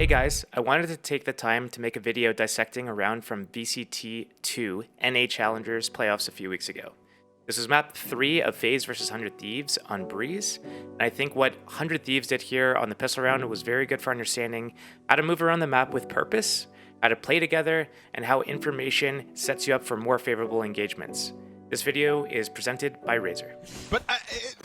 Hey guys, I wanted to take the time to make a video dissecting a round from VCT2 NA Challengers playoffs a few weeks ago. This was map 3 of FaZe vs 100 Thieves on Breeze, and I think what 100 Thieves did here on the pistol round was very good for understanding how to move around the map with purpose, how to play together, and how information sets you up for more favorable engagements. This video is presented by Razer. But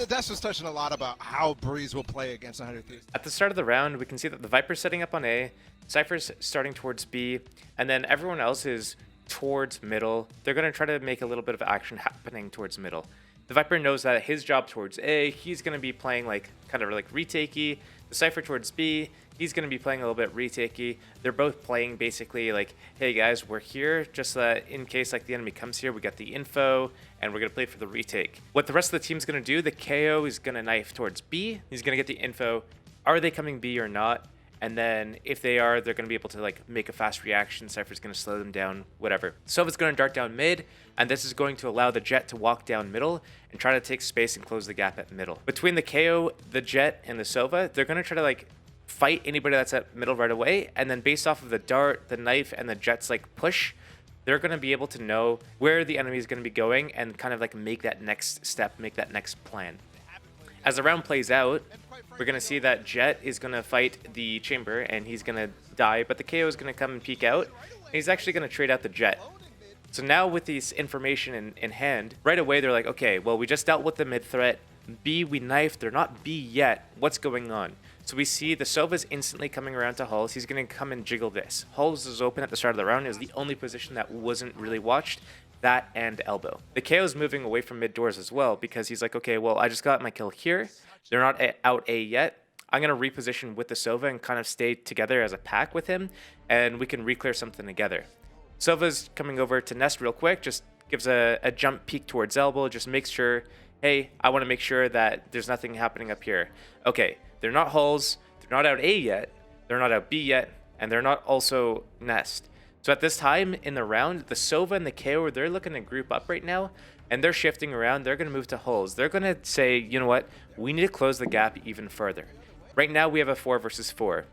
that's just touching a lot about how Breeze will play against 100 Thieves. At the start of the round, we can see that the Viper's setting up on A, Cypher's starting towards B, and then everyone else is towards middle. They're going to try to make a little bit of action happening towards middle. The Viper knows that his job towards A, he's going to be playing like kind of like retakey. The Cypher towards B, he's going to be playing a little bit retakey. They're both playing basically like, hey guys, we're here just that in case like the enemy comes here, we got the info and we're going to play for the retake. What the rest of the team's going to do, the KO is going to knife towards B. He's going to get the info. Are they coming B or not? And then if they are, they're going to be able to like make a fast reaction. Cypher's going to slow them down, whatever. Sova's going to dart down mid, and this is going to allow the Jet to walk down middle and try to take space and close the gap at middle. Between the KO, the Jet, and the Sova, they're going to try to like fight anybody that's at middle right away. And then based off of the dart, the knife, and the Jet's like push, they're going to be able to know where the enemy is going to be going and kind of like make that next step, make that next plan. As the round plays out, we're going to see that Jet is going to fight the Chamber and he's going to die, but the KO is going to come and peek out. And he's actually going to trade out the Jet. So now with this information in hand, right away they're like, okay, well, we just dealt with the mid threat. B, we knifed. They're not B yet. What's going on? So we see the Sova's instantly coming around to Hulls. He's going to come and jiggle this. Hulls is open at the start of the round. It was the only position that wasn't really watched. That and elbow. The KO's moving away from mid doors as well because he's like, okay, well, I just got my kill here. They're not out A yet. I'm going to reposition with the Sova and kind of stay together as a pack with him, and we can re-clear something together. Sova's coming over to Nest real quick, just gives a jump peek towards elbow, just makes sure, hey, I want to make sure that there's nothing happening up here. Okay, they're not Hulls, they're not out A yet, they're not out B yet, and they're not also Nest. So at this time in the round, the Sova and the KO, they're looking to group up right now, and they're shifting around. They're going to move to Hulls. They're going to say, you know what, we need to close the gap even further. Right now we have a 4 versus 4.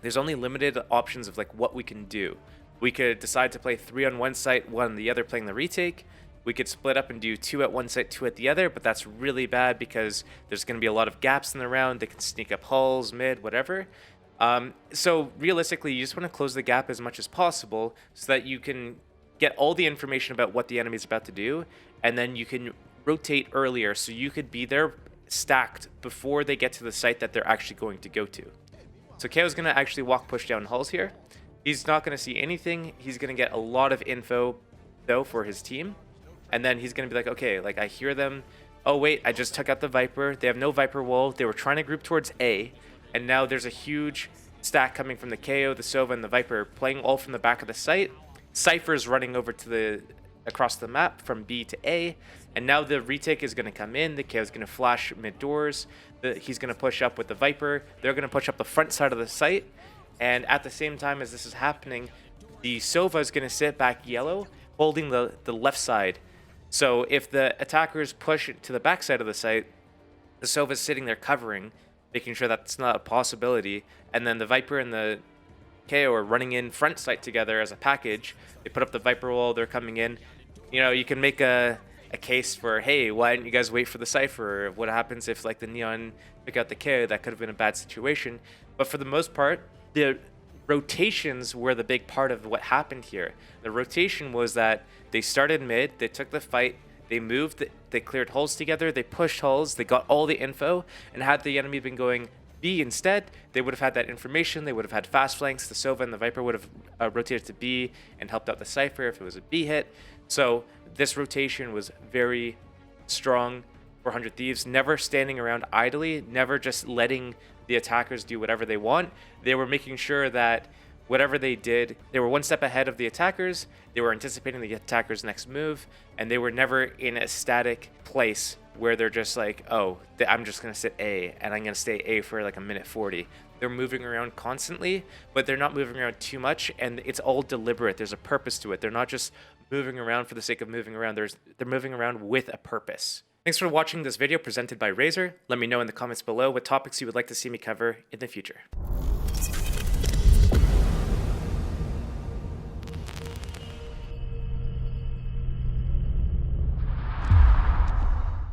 There's only limited options of like what we can do. We could decide to play 3 on one site, 1 on the other playing the retake. We could split up and do 2 at one site, 2 at the other, but that's really bad because there's going to be a lot of gaps in the round. They can sneak up Hulls, mid, whatever. So realistically, you just want to close the gap as much as possible so that you can get all the information about what the enemy is about to do, and then you can rotate earlier so you could be there stacked before they get to the site that they're actually going to go to. So KO's going to actually walk push down Hulls here. He's not going to see anything. He's going to get a lot of info though for his team, and then he's going to be like, okay, like I hear them. Oh wait, I just took out the Viper. They have no Viper wall. They were trying to group towards A. And now there's a huge stack coming from the KO, the Sova, and the Viper, playing all from the back of the site. Cypher's running over to across the map from B to A. And now the retake is going to come in. The KO is going to flash mid doors. He's going to push up with the Viper. They're going to push up the front side of the site. And at the same time as this is happening, the Sova is going to sit back yellow, holding the left side. So if the attackers push to the back side of the site, the Sova is sitting there covering, making sure that's not a possibility. And then the Viper and the KO are running in front site together as a package. They put up the Viper wall, they're coming in. You know, you can make a case for, hey, why didn't you guys wait for the Cypher? What happens if like the Neon pick out the KO? That could have been a bad situation. But for the most part, the rotations were the big part of what happened here. The rotation was that they started mid, they took the fight, they moved, they cleared Hulls together, they pushed Hulls, they got all the info, and had the enemy been going B instead, they would have had that information, they would have had fast flanks, the Sova and the Viper would have rotated to B and helped out the Cypher if it was a B hit. So this rotation was very strong for 100 Thieves, never standing around idly, never just letting the attackers do whatever they want. They were making sure that whatever they did, they were one step ahead of the attackers, they were anticipating the attackers' next move, and they were never in a static place where they're just like, oh, I'm just going to sit A, and I'm going to stay A for like a minute 40. They're moving around constantly, but they're not moving around too much, and it's all deliberate. There's a purpose to it. They're not just moving around for the sake of moving around. They're moving around with a purpose. Thanks for watching this video presented by Razer. Let me know in the comments below what topics you would like to see me cover in the future.